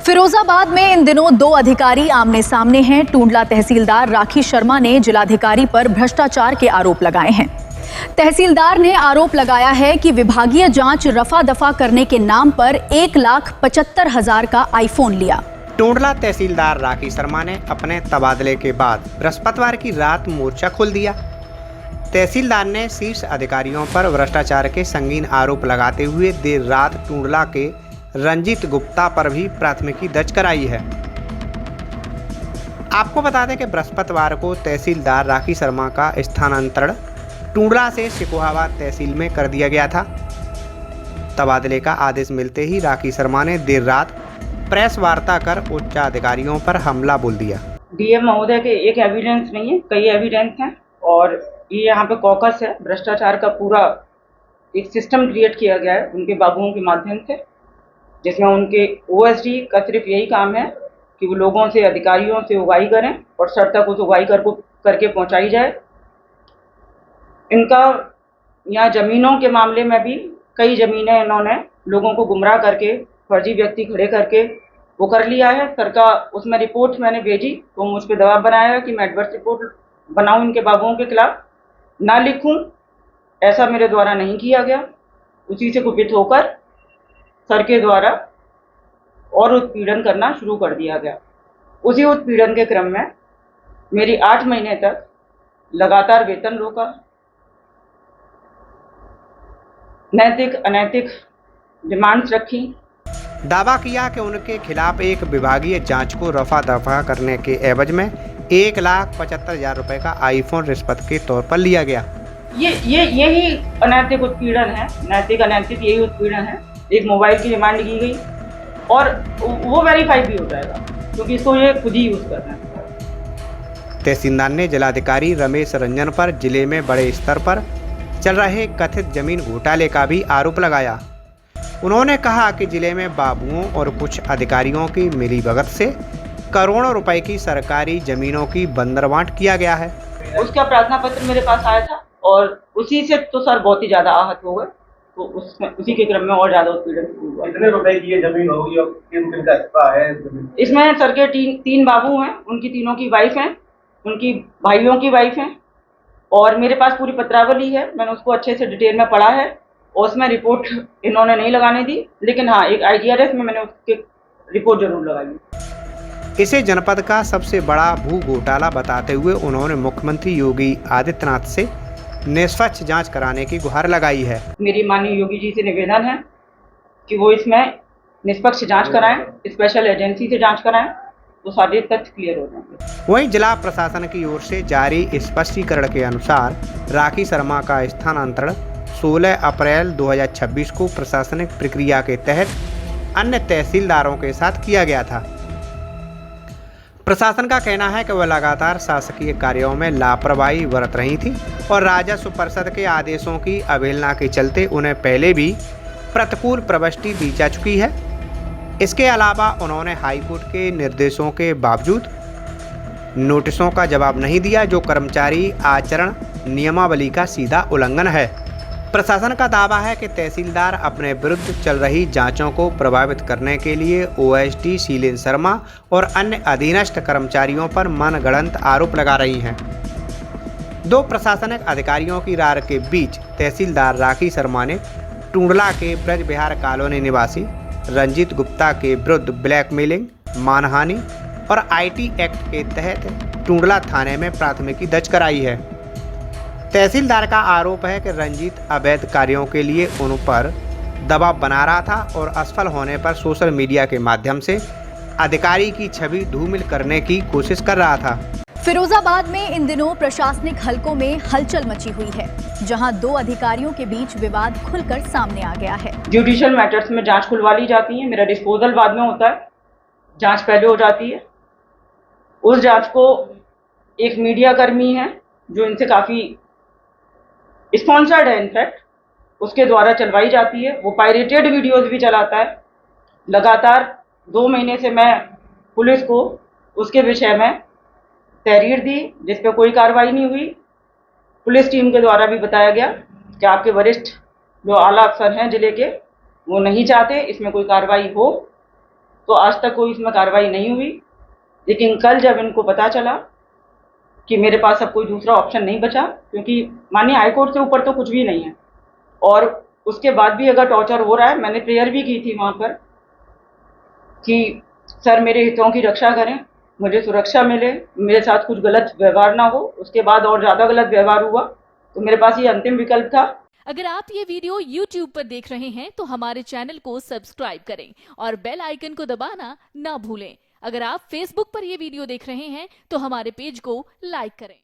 फिरोजाबाद में इन दिनों दो अधिकारी आमने सामने हैं। टूंडला तहसीलदार राखी शर्मा ने जिलाधिकारी पर भ्रष्टाचार के आरोप लगाए हैं। तहसीलदार ने आरोप लगाया है कि विभागीय जांच रफा दफा करने के नाम पर 1,75,000 का आईफोन लिया। टूंडला तहसीलदार राखी शर्मा ने अपने तबादले के बाद बृहस्पतिवार की रात मोर्चा खोल दिया। तहसीलदार ने शीर्ष अधिकारियों पर भ्रष्टाचार के संगीन आरोप लगाते हुए देर रात टूंडला के रंजीत गुप्ता पर भी प्राथमिकी दर्ज कराई है। आपको बता दें कि बृहस्पतिवार को तहसीलदार राखी शर्मा का स्थानांतरण टूंडला से सिकोहाबाद तहसील में कर दिया गया था। तबादले का आदेश मिलते ही राखी शर्मा ने देर रात प्रेस वार्ता कर उच्च अधिकारियों पर हमला बोल दिया। डीएम महोदय के एक एविडेंस नहीं है, कई एविडेंस हैं और ये यहाँ पे कॉकस है। भ्रष्टाचार का पूरा एक सिस्टम क्रिएट किया गया है उनके बाबुओं के माध्यम से, जिसमें उनके ओएसडी का सिर्फ यही काम है कि वो लोगों से, अधिकारियों से उगाही करें और सर तक उस उगाही करके पहुंचाई जाए। इनका यहाँ ज़मीनों के मामले में भी कई ज़मीनें इन्होंने लोगों को गुमराह करके, फर्जी व्यक्ति खड़े करके वो कर लिया है। सर का उसमें रिपोर्ट मैंने भेजी तो मुझ पर दबाव बनाया कि मैं एडवर्स रिपोर्ट बनाऊं इनके बाबुओं के खिलाफ, ना लिखूं। ऐसा मेरे द्वारा नहीं किया गया। उसी से कुपित होकर सर के द्वारा और उत्पीड़न करना शुरू कर दिया गया। उसी उत्पीड़न के क्रम में मेरी 8 महीने तक लगातार वेतन रोका, नैतिक अनैतिक डिमांड्स रखी। दावा किया कि उनके खिलाफ एक विभागीय जांच को रफा दफा करने के एवज में 1,75,000 रुपए का आईफोन रिश्वत के तौर पर लिया गया। यही अनैतिक उत्पीड़न है, नैतिक अनैतिक यही उत्पीड़न है। एक मोबाइल की डिमांड की गई और वो वेरीफाई भी हो जाएगा क्योंकि इसको ये खुद ही यूज करना है। तहसीलदार ने जिलाधिकारी रमेश रंजन पर जिले में बड़े स्तर पर चल रहे कथित जमीन घोटाले का भी आरोप लगाया। उन्होंने कहा कि जिले में बाबुओं और कुछ अधिकारियों की मिलीभगत से करोड़ों रुपए की सरकारी जमीनों की बंदरबांट किया गया है। उसका प्रार्थना पत्र मेरे पास आया था और उसी से तो सर बहुत ही ज्यादा आहत हो गए, तो उसी के क्रम में और ज्यादा उत्पीड़न हुआ। कितने रुपए की ये जमीन होगी और किनका हिस्सा है जमीन? इसमें सर के तीन बाबू हैं, उनकी तीनों की वाइफ हैं, उनकी भाइयों की वाइफ हैं और मेरे पास पूरी पत्रावली है। मैंने उसको अच्छे से डिटेल में पढ़ा है और उसमें रिपोर्ट इन्होंने नहीं लगाने दी, लेकिन हाँ एक IGRS में मैंने उसके रिपोर्ट जरूर लगाई। इसे जनपद का सबसे बड़ा भू घोटाला बताते हुए उन्होंने मुख्यमंत्री योगी आदित्यनाथ से निष्पक्ष जांच कराने की गुहार लगाई है। मेरी माननीय योगी जी से निवेदन है कि वो इसमें निष्पक्ष जांच कराएं, स्पेशल एजेंसी से जांच कराएं तो सारे तथ्य क्लियर हो जाएंगे। वहीं जिला प्रशासन की ओर से जारी स्पष्टीकरण के अनुसार राखी शर्मा का स्थानांतरण 16 अप्रैल 2026 को प्रशासनिक प्रक्रिया के तहत अन्य तहसीलदारों के साथ किया गया था। प्रशासन का कहना है कि वह लगातार शासकीय कार्यों में लापरवाही बरत रही थी और राजस्व परिषद के आदेशों की अवहेलना के चलते उन्हें पहले भी प्रतिकूल प्रविष्टि दी जा चुकी है। इसके अलावा उन्होंने हाईकोर्ट के निर्देशों के बावजूद नोटिसों का जवाब नहीं दिया, जो कर्मचारी आचरण नियमावली का सीधा उल्लंघन है। प्रशासन का दावा है कि तहसीलदार अपने विरुद्ध चल रही जांचों को प्रभावित करने के लिए OSD शीलेन शर्मा और अन्य अधीनस्थ कर्मचारियों पर मनगढ़ंत आरोप लगा रही हैं। दो प्रशासनिक अधिकारियों की रार के बीच तहसीलदार राखी शर्मा ने टूंडला के ब्रज विहार कॉलोनी निवासी रंजीत गुप्ता के विरुद्ध ब्लैकमेलिंग, मानहानि और IT एक्ट के तहत टूंडला थाने में प्राथमिकी दर्ज कराई है। तहसीलदार का आरोप है कि रंजीत अवैध कार्यों के लिए उन पर दबाव बना रहा था और असफल होने पर सोशल मीडिया के माध्यम से अधिकारी की छवि धूमिल करने की कोशिश कर रहा था। फिरोजाबाद में इन दिनों प्रशासनिक हलकों में हलचल मची हुई है, जहां दो अधिकारियों के बीच विवाद खुलकर सामने आ गया है। जुडिशियल मैटर्स में जांच खुलवा ली जाती है, मेरा डिस्पोजल बाद में होता है, जांच पहले हो जाती है। उस जांच को एक मीडिया कर्मी है जो इनसे काफी स्पॉन्सर्ड है, इनफैक्ट उसके द्वारा चलवाई जाती है। वो पायरेटेड वीडियोस भी चलाता है। लगातार 2 महीने से मैं पुलिस को उसके विषय में तहरीर दी, जिस पे कोई कार्रवाई नहीं हुई। पुलिस टीम के द्वारा भी बताया गया कि आपके वरिष्ठ जो आला अफसर हैं जिले के, वो नहीं चाहते इसमें कोई कार्रवाई हो। तो आज तक कोई इसमें कार्रवाई नहीं हुई। लेकिन कल जब इनको पता चला कि मेरे पास अब कोई दूसरा ऑप्शन नहीं बचा, क्योंकि माननीय हाईकोर्ट से ऊपर तो कुछ भी नहीं है, और उसके बाद भी अगर टॉर्चर हो रहा है, मैंने प्रेयर भी की थी वहाँ पर कि सर मेरे हितों की रक्षा करें, मुझे सुरक्षा मिले, मेरे साथ कुछ गलत व्यवहार ना हो। उसके बाद और ज़्यादा गलत व्यवहार हुआ तो मेरे पास ये अंतिम विकल्प था। अगर आप ये वीडियो YouTube पर देख रहे हैं तो हमारे चैनल को सब्सक्राइब करें और बेल आइकन को दबाना ना भूलें। अगर आप Facebook पर ये वीडियो देख रहे हैं तो हमारे पेज को लाइक करें।